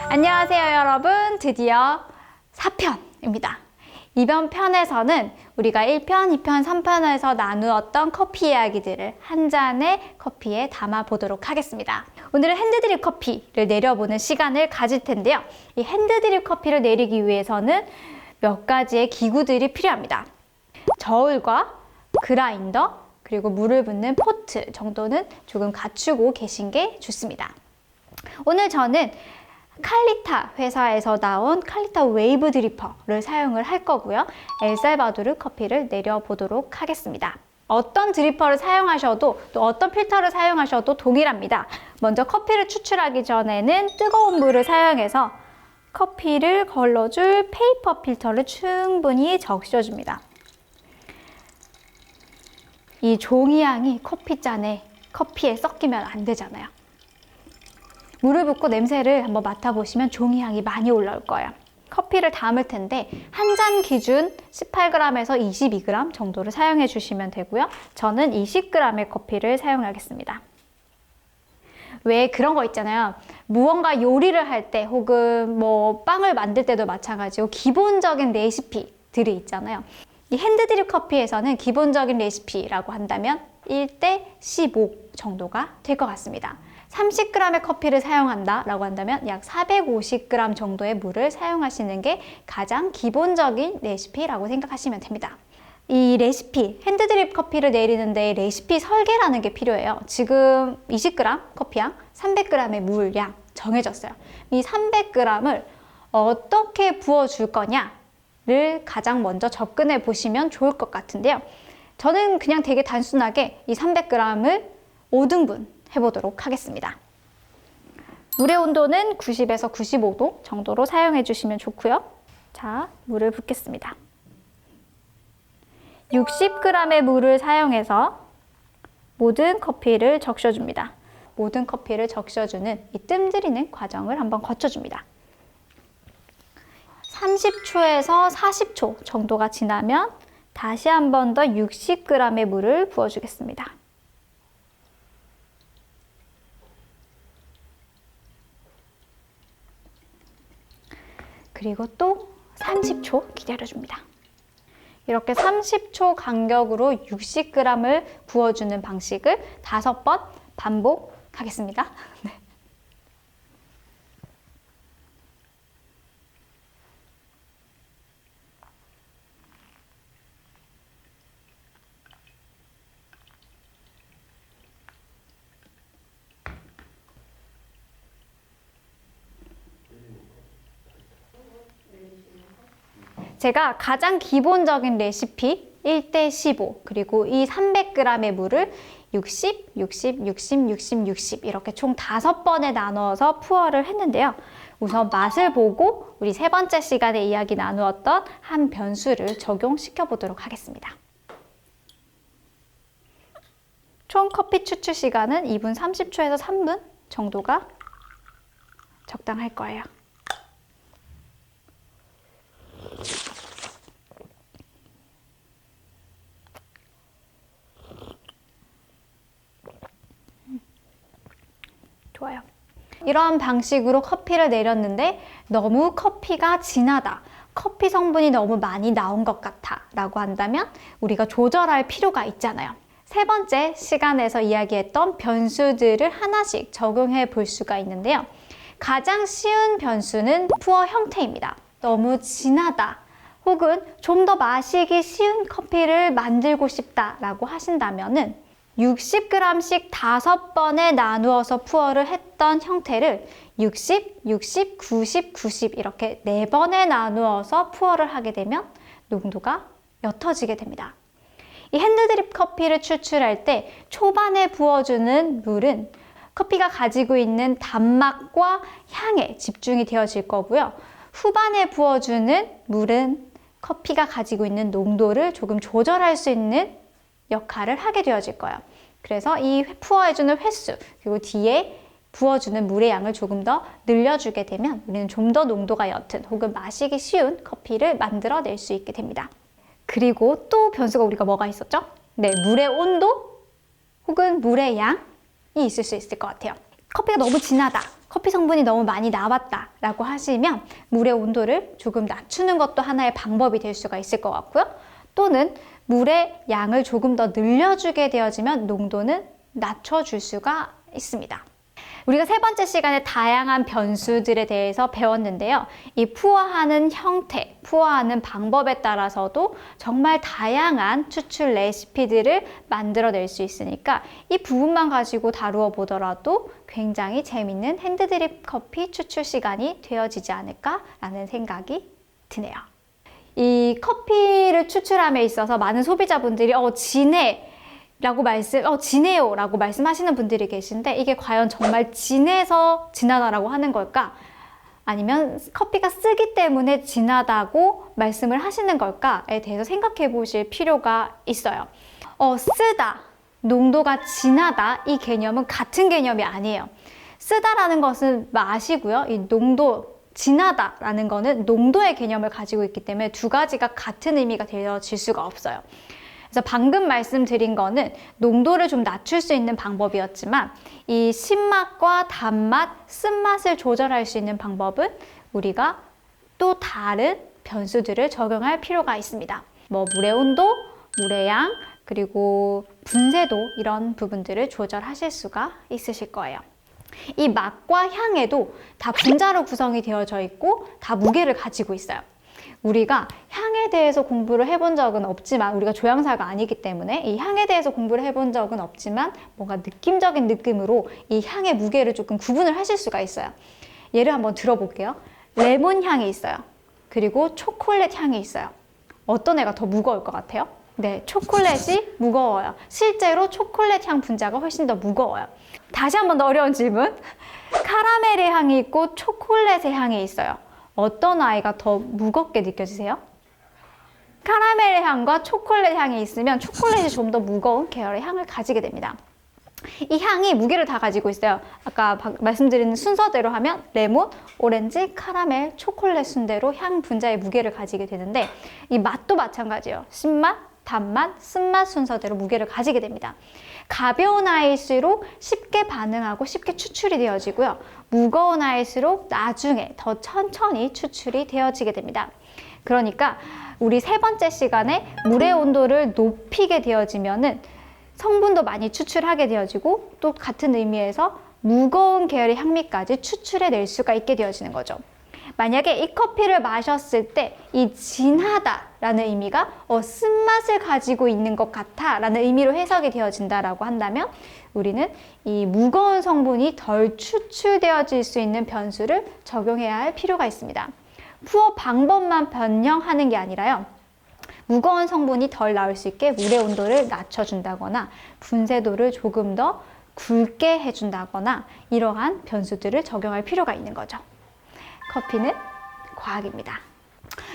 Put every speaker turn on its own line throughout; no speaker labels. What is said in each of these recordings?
안녕하세요 여러분, 드디어 4편입니다. 이번 편에서는 우리가 1편, 2편, 3편에서 나누었던 커피 이야기들을 한 잔의 커피에 담아보도록 하겠습니다. 오늘은 핸드드립 커피를 내려보는 시간을 가질 텐데요. 이 핸드드립 커피를 내리기 위해서는 몇 가지의 기구들이 필요합니다. 저울과 그라인더, 그리고 물을 붓는 포트 정도는 조금 갖추고 계신 게 좋습니다. 오늘 저는 칼리타 회사에서 나온 칼리타 웨이브 드리퍼를 사용을 할 거고요. 엘살바도르 커피를 내려보도록 하겠습니다. 어떤 드리퍼를 사용하셔도 또 어떤 필터를 사용하셔도 동일합니다. 먼저 커피를 추출하기 전에는 뜨거운 물을 사용해서 커피를 걸러줄 페이퍼 필터를 충분히 적셔줍니다. 이 종이향이 커피잔에, 커피에 섞이면 안 되잖아요. 물을 붓고 냄새를 한번 맡아보시면 종이향이 많이 올라올 거예요. 커피를 담을 텐데 한 잔 기준 18g에서 22g 정도를 사용해 주시면 되고요. 저는 20g의 커피를 사용하겠습니다. 왜 그런 거 있잖아요. 무언가 요리를 할 때 혹은 뭐 빵을 만들 때도 마찬가지고 기본적인 레시피들이 있잖아요. 이 핸드드립 커피에서는 기본적인 레시피라고 한다면 1대 15 정도가 될 것 같습니다. 30g의 커피를 사용한다 라고 한다면 약 450g 정도의 물을 사용하시는 게 가장 기본적인 레시피라고 생각하시면 됩니다. 이 레시피, 핸드드립 커피를 내리는데 레시피 설계라는 게 필요해요. 지금 20g 커피향, 300g의 물량 정해졌어요. 이 300g을 어떻게 부어줄 거냐를 가장 먼저 접근해 보시면 좋을 것 같은데요. 저는 그냥 되게 단순하게 이 300g을 5등분 해보도록 하겠습니다. 물의 온도는 90에서 95도 정도로 사용해 주시면 좋고요. 자, 물을 붓겠습니다. 60g의 물을 사용해서 모든 커피를 적셔줍니다. 모든 커피를 적셔주는 이 뜸들이는 과정을 한번 거쳐줍니다. 30초에서 40초 정도가 지나면 다시 한 번 더 60g의 물을 부어주겠습니다. 그리고 또 30초 기다려줍니다. 이렇게 30초 간격으로 60g을 부어주는 방식을 5번 반복하겠습니다. 네. 제가 가장 기본적인 레시피 1대 15 그리고 이 300g의 물을 60, 60, 60, 60, 60 이렇게 총 5번에 나눠서 푸어를 했는데요. 우선 맛을 보고 우리 세 번째 시간에 이야기 나누었던 한 변수를 적용시켜 보도록 하겠습니다. 총 커피 추출 시간은 2분 30초에서 3분 정도가 적당할 거예요. 좋아요. 이런 방식으로 커피를 내렸는데 너무 커피가 진하다, 커피 성분이 너무 많이 나온 것 같아 라고 한다면 우리가 조절할 필요가 있잖아요. 세 번째 시간에서 이야기했던 변수들을 하나씩 적용해 볼 수가 있는데요. 가장 쉬운 변수는 푸어 형태입니다. 너무 진하다 혹은 좀 더 마시기 쉬운 커피를 만들고 싶다 라고 하신다면은 60g씩 5번에 나누어서 푸어를 했던 형태를 60, 60, 90, 90 이렇게 4번에 나누어서 푸어를 하게 되면 농도가 옅어지게 됩니다. 이 핸드드립 커피를 추출할 때 초반에 부어주는 물은 커피가 가지고 있는 단맛과 향에 집중이 되어질 거고요. 후반에 부어주는 물은 커피가 가지고 있는 농도를 조금 조절할 수 있는 역할을 하게 되어질 거예요. 그래서 이 푸어해주는 횟수 그리고 뒤에 부어주는 물의 양을 조금 더 늘려주게 되면 우리는 좀 더 농도가 옅은 혹은 마시기 쉬운 커피를 만들어낼 수 있게 됩니다. 그리고 또 변수가 우리가 뭐가 있었죠? 네, 물의 온도 혹은 물의 양이 있을 수 있을 것 같아요. 커피가 너무 진하다, 커피 성분이 너무 많이 나왔다 라고 하시면 물의 온도를 조금 낮추는 것도 하나의 방법이 될 수가 있을 것 같고요. 또는 물의 양을 조금 더 늘려주게 되어지면 농도는 낮춰줄 수가 있습니다. 우리가 세 번째 시간에 다양한 변수들에 대해서 배웠는데요. 이 푸어하는 형태, 푸어하는 방법에 따라서도 정말 다양한 추출 레시피들을 만들어낼 수 있으니까 이 부분만 가지고 다루어 보더라도 굉장히 재밌는 핸드드립 커피 추출 시간이 되어지지 않을까라는 생각이 드네요. 이 커피를 추출함에 있어서 많은 소비자분들이 진해 진해요 라고 말씀하시는 분들이 계신데, 이게 과연 정말 진해서 진하다라고 하는 걸까? 아니면 커피가 쓰기 때문에 진하다고 말씀을 하시는 걸까에 대해서 생각해 보실 필요가 있어요. 쓰다, 농도가 진하다, 이 개념은 같은 개념이 아니에요. 쓰다라는 것은 맛이고요. 이 농도, 진하다라는 거는 농도의 개념을 가지고 있기 때문에 두 가지가 같은 의미가 되어질 수가 없어요. 그래서 방금 말씀드린 거는 농도를 좀 낮출 수 있는 방법이었지만, 이 신맛과 단맛, 쓴맛을 조절할 수 있는 방법은 우리가 또 다른 변수들을 적용할 필요가 있습니다. 물의 온도, 물의 양, 그리고 분쇄도, 이런 부분들을 조절하실 수가 있으실 거예요. 이 맛과 향에도 다 분자로 구성이 되어져 있고 다 무게를 가지고 있어요. 우리가 향에 대해서 공부를 해본 적은 없지만, 우리가 조향사가 아니기 때문에 이 향에 대해서 공부를 해본 적은 없지만 뭔가 느낌적인 느낌으로 이 향의 무게를 조금 구분을 하실 수가 있어요. 예를 한번 들어볼게요. 레몬 향이 있어요. 그리고 초콜릿 향이 있어요. 어떤 애가 더 무거울 것 같아요? 네, 초콜릿이 무거워요. 실제로 초콜릿 향 분자가 훨씬 더 무거워요. 다시 한번 더 어려운 질문. 카라멜의 향이 있고 초콜릿의 향이 있어요. 어떤 아이가 더 무겁게 느껴지세요? 카라멜의 향과 초콜릿 향이 있으면 초콜릿이 좀 더 무거운 계열의 향을 가지게 됩니다. 이 향이 무게를 다 가지고 있어요. 아까 말씀드린 순서대로 하면 레몬, 오렌지, 카라멜, 초콜릿 순대로 향 분자의 무게를 가지게 되는데, 이 맛도 마찬가지예요. 신맛, 단맛, 쓴맛 순서대로 무게를 가지게 됩니다. 가벼운 아이일수록 쉽게 반응하고 쉽게 추출이 되어지고요. 무거운 아이일수록 나중에 더 천천히 추출이 되어지게 됩니다. 그러니까 우리 세 번째 시간에 물의 온도를 높이게 되어지면은 성분도 많이 추출하게 되어지고, 또 같은 의미에서 무거운 계열의 향미까지 추출해낼 수가 있게 되어지는 거죠. 만약에 이 커피를 마셨을 때 이 진하다라는 의미가 쓴맛을 가지고 있는 것 같아라는 의미로 해석이 되어진다라고 한다면, 우리는 이 무거운 성분이 덜 추출되어질 수 있는 변수를 적용해야 할 필요가 있습니다. 푸어 방법만 변형하는 게 아니라요. 무거운 성분이 덜 나올 수 있게 물의 온도를 낮춰준다거나 분쇄도를 조금 더 굵게 해준다거나, 이러한 변수들을 적용할 필요가 있는 거죠. 커피는 과학입니다.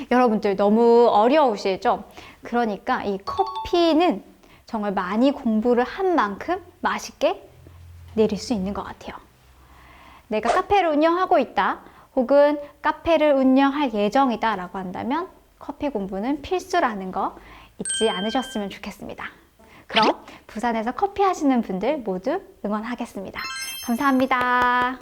여러분들 너무 어려우시죠? 그러니까 이 커피는 정말 많이 공부를 한 만큼 맛있게 내릴 수 있는 것 같아요. 내가 카페를 운영하고 있다, 혹은 카페를 운영할 예정이다 라고 한다면 커피 공부는 필수라는 거 잊지 않으셨으면 좋겠습니다. 그럼 부산에서 커피 하시는 분들 모두 응원하겠습니다. 감사합니다.